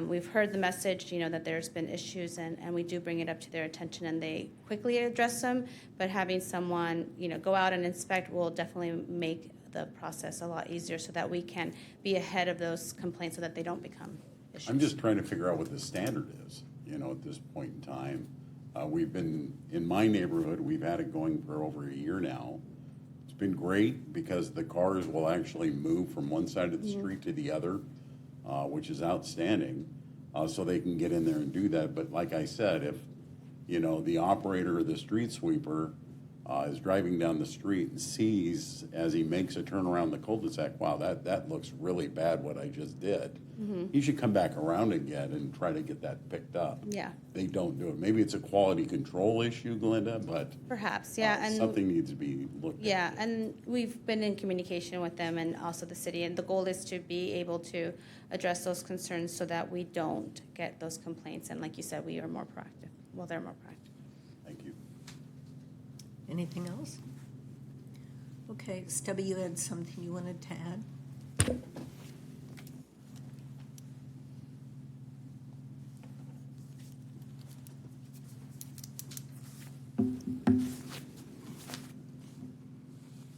I: we've heard the message, that there's been issues, and we do bring it up to their attention, and they quickly address them. But having someone, go out and inspect will definitely make the process a lot easier so that we can be ahead of those complaints so that they don't become issues.
K: I'm just trying to figure out what the standard is, at this point in time. We've been, in my neighborhood, we've had it going for over a year now. It's been great because the cars will actually move from one side of the street to the other, which is outstanding, so they can get in there and do that. But like I said, if, the operator or the street sweeper is driving down the street and sees as he makes a turn around the cul-de-sac, wow, that looks really bad what I just did. He should come back around again and try to get that picked up.
I: Yeah.
K: They don't do it. Maybe it's a quality control issue, Glenda, but
I: Perhaps, yeah. And
K: something needs to be looked at.
I: yeah, and we've been in communication with them and also the city, and the goal is to be able to address those concerns so that we don't get those complaints. And like you said, we are more proactive. Well, they're more proactive.
K: Thank you.
A: Anything else? Okay, Stubby, you had something you wanted to add?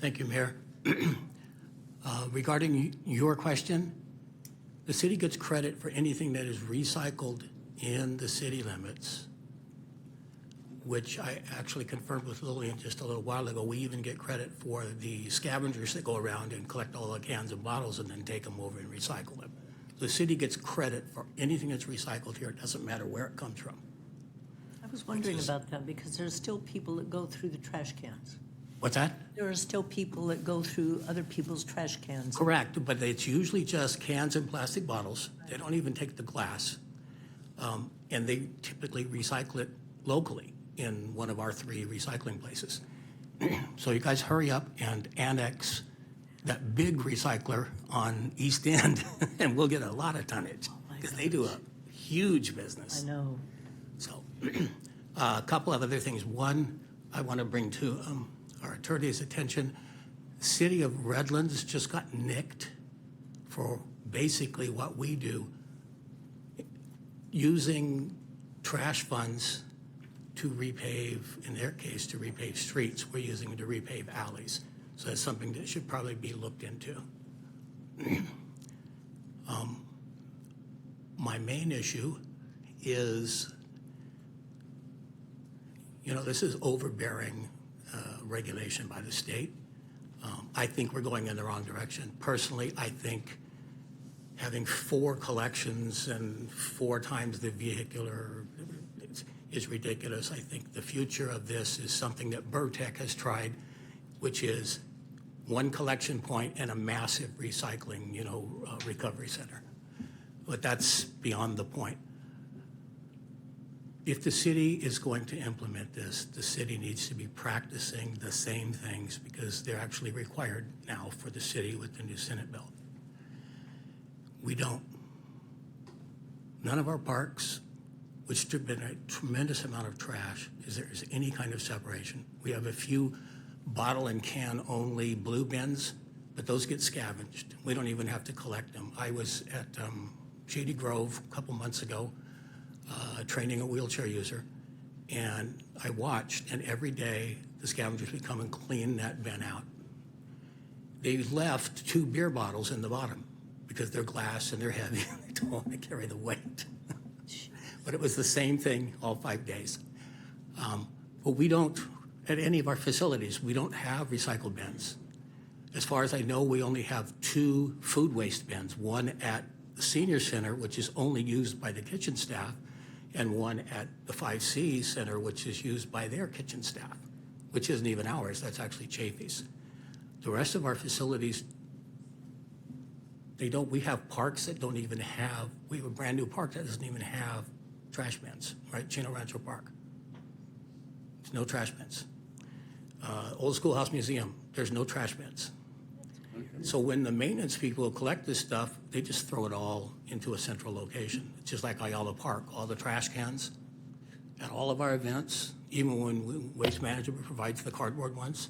C: Thank you, Mayor. Regarding your question, the city gets credit for anything that is recycled in the city limits, which I actually confirmed with Lillian just a little while ago. We even get credit for the scavengers that go around and collect all the cans and bottles and then take them over and recycle them. The city gets credit for anything that's recycled here. It doesn't matter where it comes from.
A: I was wondering about that because there's still people that go through the trash cans.
C: What's that?
A: There are still people that go through other people's trash cans.
C: Correct, but it's usually just cans and plastic bottles. They don't even take the glass. And they typically recycle it locally in one of our 3 recycling places. So you guys hurry up and annex that big recycler on East End, and we'll get a lot of tonnage, because they do a huge business.
A: I know.
C: So, a couple of other things. One, I want to bring to our attorney's attention. City of Redlands just got nicked for basically what we do, using trash funds to repave, in their case, to repave streets. We're using it to repave alleys. So that's something that should probably be looked into. My main issue is, this is overbearing regulation by the state. I think we're going in the wrong direction. Personally, I think having 4 collections and 4 times the vehicular is ridiculous. I think the future of this is something that Burtech has tried, which is 1 collection point and a massive recycling, recovery center. But that's beyond the point. If the city is going to implement this, the city needs to be practicing the same things, because they're actually required now for the city with the new Senate bill. We don't. None of our parks, which have been a tremendous amount of trash, is there is any kind of separation. We have a few bottle and can only blue bins, but those get scavenged. We don't even have to collect them. I was at Shady Grove a couple months ago, training a wheelchair user, and I watched, and every day the scavengers would come and clean that bin out. They left 2 beer bottles in the bottom because they're glass and they're heavy and they don't want to carry the weight. But it was the same thing all 5 days. But we don't, at any of our facilities, we don't have recycle bins. As far as I know, we only have 2 food waste bins, one at the senior center, which is only used by the kitchen staff, and one at the 5C Center, which is used by their kitchen staff, which isn't even ours, that's actually Chafee's. The rest of our facilities, we have parks that don't even have, we have a brand new park that doesn't even have trash bins, right? Chino Rancho Park. There's no trash bins. Old Schoolhouse Museum, there's no trash bins. So when the maintenance people collect this stuff, they just throw it all into a central location. It's just like Ayala Park, all the trash cans at all of our events, even when Waste Management provides the cardboard ones,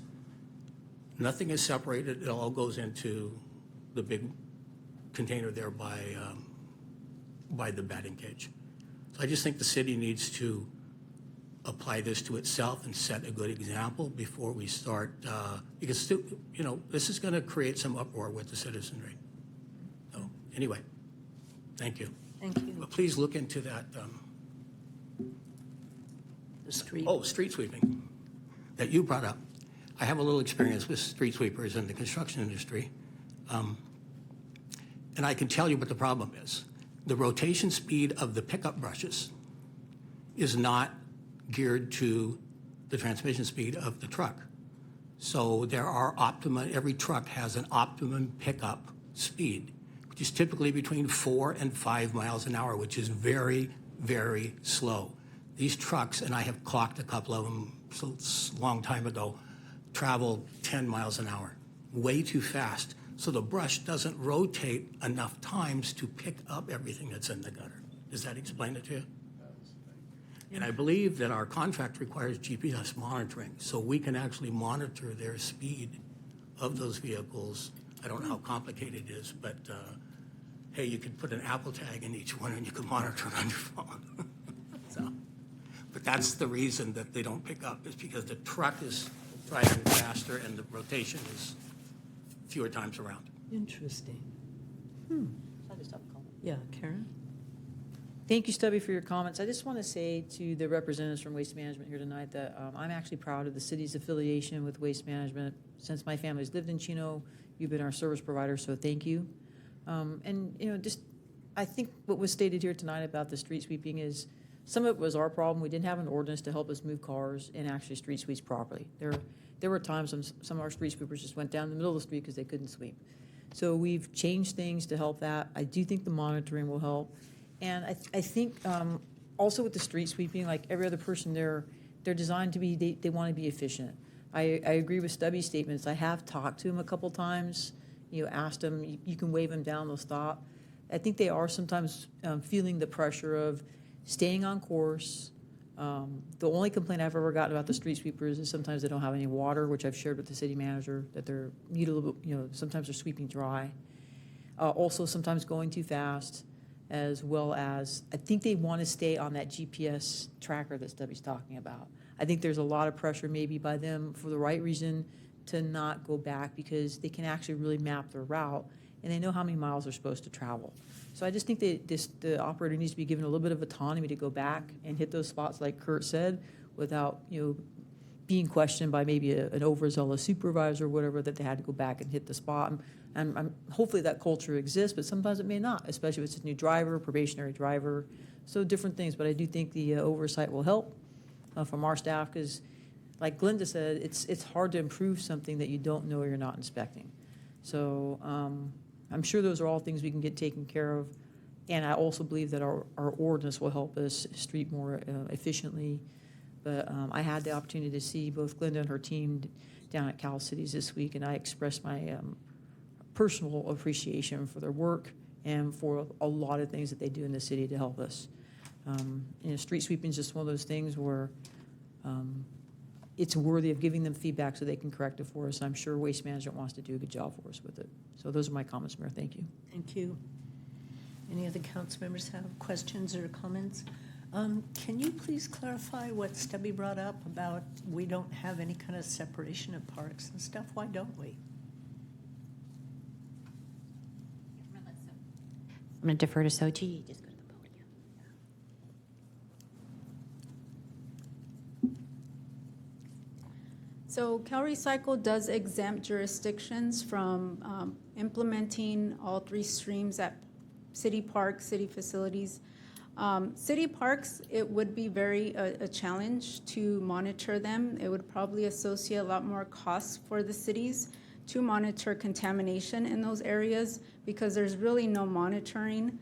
C: nothing is separated. It all goes into the big container there by the batting cage. So I just think the city needs to apply this to itself and set a good example before we start, because, this is going to create some uproar with the citizenry. So anyway, thank you.
A: Thank you.
C: But please look into that.
A: The street.
C: Oh, street sweeping that you brought up. I have a little experience with street sweepers in the construction industry. And I can tell you what the problem is. The rotation speed of the pickup brushes is not geared to the transmission speed of the truck. So there are every truck has an optimum pickup speed, which is typically between 4 and 5 miles an hour, which is very, very slow. These trucks, and I have clocked a couple of them a long time ago, travel 10 miles an hour, way too fast. So the brush doesn't rotate enough times to pick up everything that's in the gutter. Does that explain it to you? And I believe that our contract requires GPS monitoring, so we can actually monitor their speed of those vehicles. I don't know how complicated it is, but hey, you could put an Apple tag in each one and you can monitor it on your phone. But that's the reason that they don't pick up, is because the truck is driving faster, and the rotation is fewer times around.
A: Interesting.
M: I just have a comment.
A: Yeah, Karen?
M: Thank you, Stubby, for your comments. I just want to say to the representatives from Waste Management here tonight that I'm actually proud of the city's affiliation with Waste Management. Since my family's lived in Chino, you've been our service provider, so thank you. And, you know, just, I think what was stated here tonight about the street sweeping is, some of it was our problem. We didn't have an ordinance to help us move cars and actually street sweep properly. There were times when some of our street sweepers just went down the middle of the street because they couldn't sweep. So we've changed things to help that. I do think the monitoring will help. And I think also with the street sweeping, like every other person, they're designed to be, they want to be efficient. I agree with Stubby's statements. I have talked to him a couple times, you know, asked him, you can wave them down, they'll stop. I think they are sometimes feeling the pressure of staying on course. The only complaint I've ever gotten about the street sweepers is sometimes they don't have any water, which I've shared with the city manager, that they're need a little bit, you know, sometimes they're sweeping dry. Also sometimes going too fast, as well as, I think they want to stay on that GPS tracker that Stubby's talking about. I think there's a lot of pressure maybe by them for the right reason to not go back, because they can actually really map their route and they know how many miles they're supposed to travel. So I just think that the operator needs to be given a little bit of autonomy to go back and hit those spots like Kurt said, without, you know, being questioned by maybe an overzealous supervisor or whatever, that they had to go back and hit the spot. And hopefully that culture exists, but sometimes it may not, especially if it's a new driver, probationary driver, so different things. But I do think the oversight will help from our staff, because like Glenda said, it's hard to improve something that you don't know or you're not inspecting. So I'm sure those are all things we can get taken care of. And I also believe that our ordinance will help us street more efficiently. But I had the opportunity to see both Glenda and her team down at Cal Cities this week, and I expressed my personal appreciation for their work and for a lot of things that they do in the city to help us. You know, street sweeping is just one of those things where it's worthy of giving them feedback so they can correct it for us. I'm sure Waste Management wants to do a good job for us with it. So those are my comments, Mayor. Thank you.
A: Thank you. Any other council members have questions or comments? Can you please clarify what Stubby brought up about we don't have any kind of separation of parks and stuff? Why don't we?
J: I'm going to defer to Sochi. Just go to the podium.
E: So CalRecycle does exempt jurisdictions from implementing all three streams at city parks, city facilities. City parks, it would be very a challenge to monitor them. It would probably associate a lot more costs for the cities to monitor contamination in those areas, because there's really no monitoring.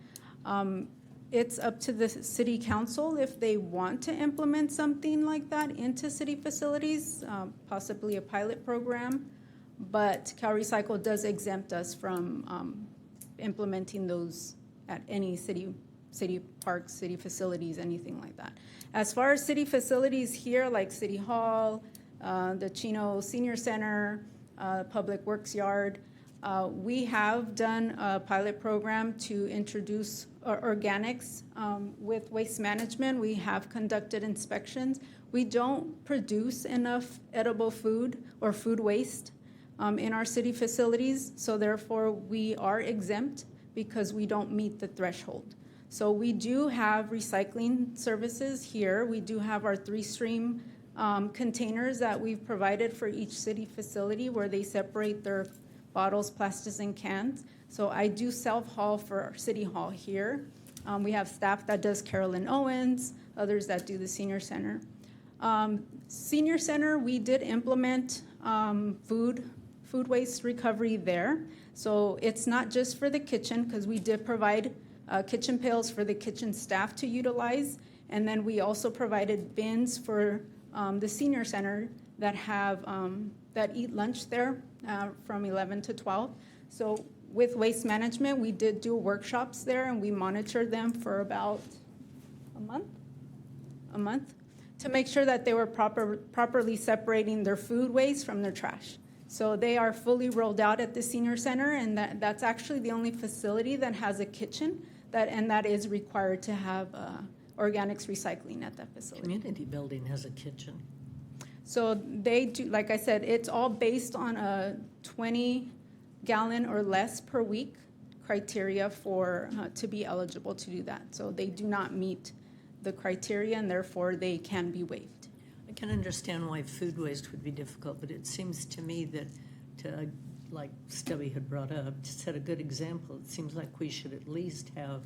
E: It's up to the city council if they want to implement something like that into city facilities, possibly a pilot program. But CalRecycle does exempt us from implementing those at any city parks, city facilities, anything like that. As far as city facilities here, like City Hall, the Chino Senior Center, Public Works Yard, we have done a pilot program to introduce organics with Waste Management. We have conducted inspections. We don't produce enough edible food or food waste in our city facilities, so therefore we are exempt because we don't meet the threshold. So we do have recycling services here. We do have our 3-stream containers that we've provided for each city facility where they separate their bottles, plastics, and cans. So I do self-haul for our City Hall here. We have staff that does Carolyn Owens, others that do the Senior Center. Senior Center, we did implement food waste recovery there. So it's not just for the kitchen, because we did provide kitchen pails for the kitchen staff to utilize. And then we also provided bins for the Senior Center that have that eat lunch there from 11 to 12. So with Waste Management, we did do workshops there, and we monitored them for about a month to make sure that they were properly separating their food waste from their trash. So they are fully rolled out at the Senior Center, and that's actually the only facility that has a kitchen that is required to have organics recycling at that facility.
A: Community building has a kitchen.
E: So they do, like I said, it's all based on a 20-gallon or less per week criteria for, to be eligible to do that. So they do not meet the criteria, and therefore they can be waived.
A: I can understand why food waste would be difficult, but it seems to me that to, like Stubby had brought up, to set a good example, it seems like we should at least have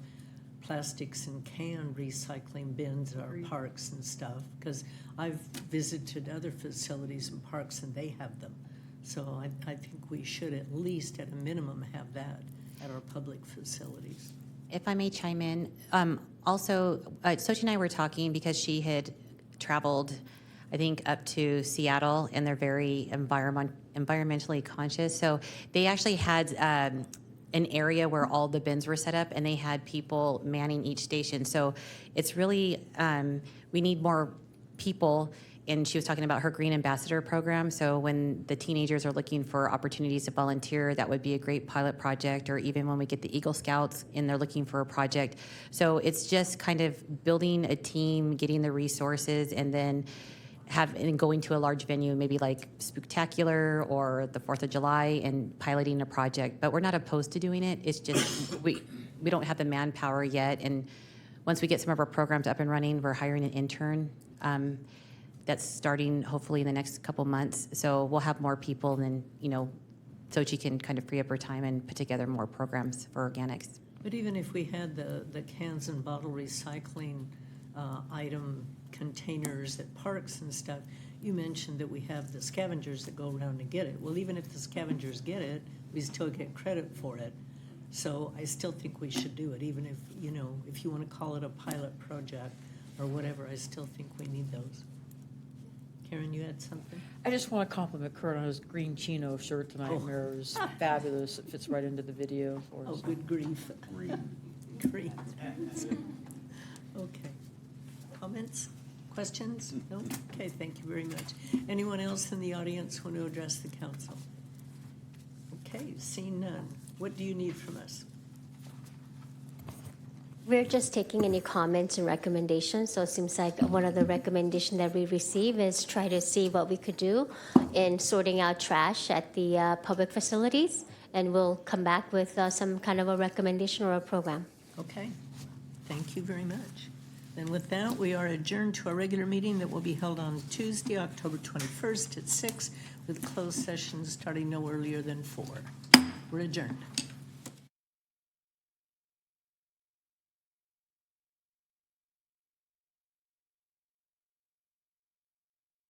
A: plastics and can recycling bins at our parks and stuff, because I've visited other facilities and parks and they have them. So I think we should at least, at a minimum, have that at our public facilities.
J: If I may chime in, also, Sochi and I were talking because she had traveled, I think, up to Seattle, and they're very environmentally conscious. So they actually had an area where all the bins were set up, and they had people manning each station. So it's really, we need more people. And she was talking about her Green Ambassador program. So when the teenagers are looking for opportunities to volunteer, that would be a great pilot project, or even when we get the Eagle Scouts and they're looking for a project. So it's just kind of building a team, getting the resources, and then going to a large venue, maybe like Spooktacular or the 4th of July, and piloting a project. But we're not opposed to doing it. It's just we don't have the manpower yet. And once we get some of our programs up and running, we're hiring an intern. That's starting hopefully in the next couple months. So we'll have more people, and then, Sochi can kind of free up her time and put together more programs for organics.
A: But even if we had the cans and bottle recycling item containers at parks and stuff, you mentioned that we have the scavengers that go around and get it. Well, even if the scavengers get it, we still get credit for it. So I still think we should do it, even if, if you want to call it a pilot project or whatever, I still think we need those. Karen, you had something?
M: I just want to compliment Kurt on his green Chino shirt tonight.
A: Oh.
M: Mayor, it was fabulous. It fits right into the video for
A: Oh,
M: us.
A: good grief.
K: Green.
A: Green. Okay. Comments? Questions? No? Okay, thank you very much. Anyone else in the audience want to address the council? Okay, seeing none. What do you need from us?
F: We're just taking any comments and recommendations. So it seems like one of the recommendations that we receive is try to see what we could do in sorting out trash at the public facilities. And we'll come back with some kind of a recommendation or a program.
A: Okay, thank you very much. Then with that, we are adjourned to our regular meeting that will be held on Tuesday, October 21st at 6, with closed sessions starting no earlier than 4. We're adjourned.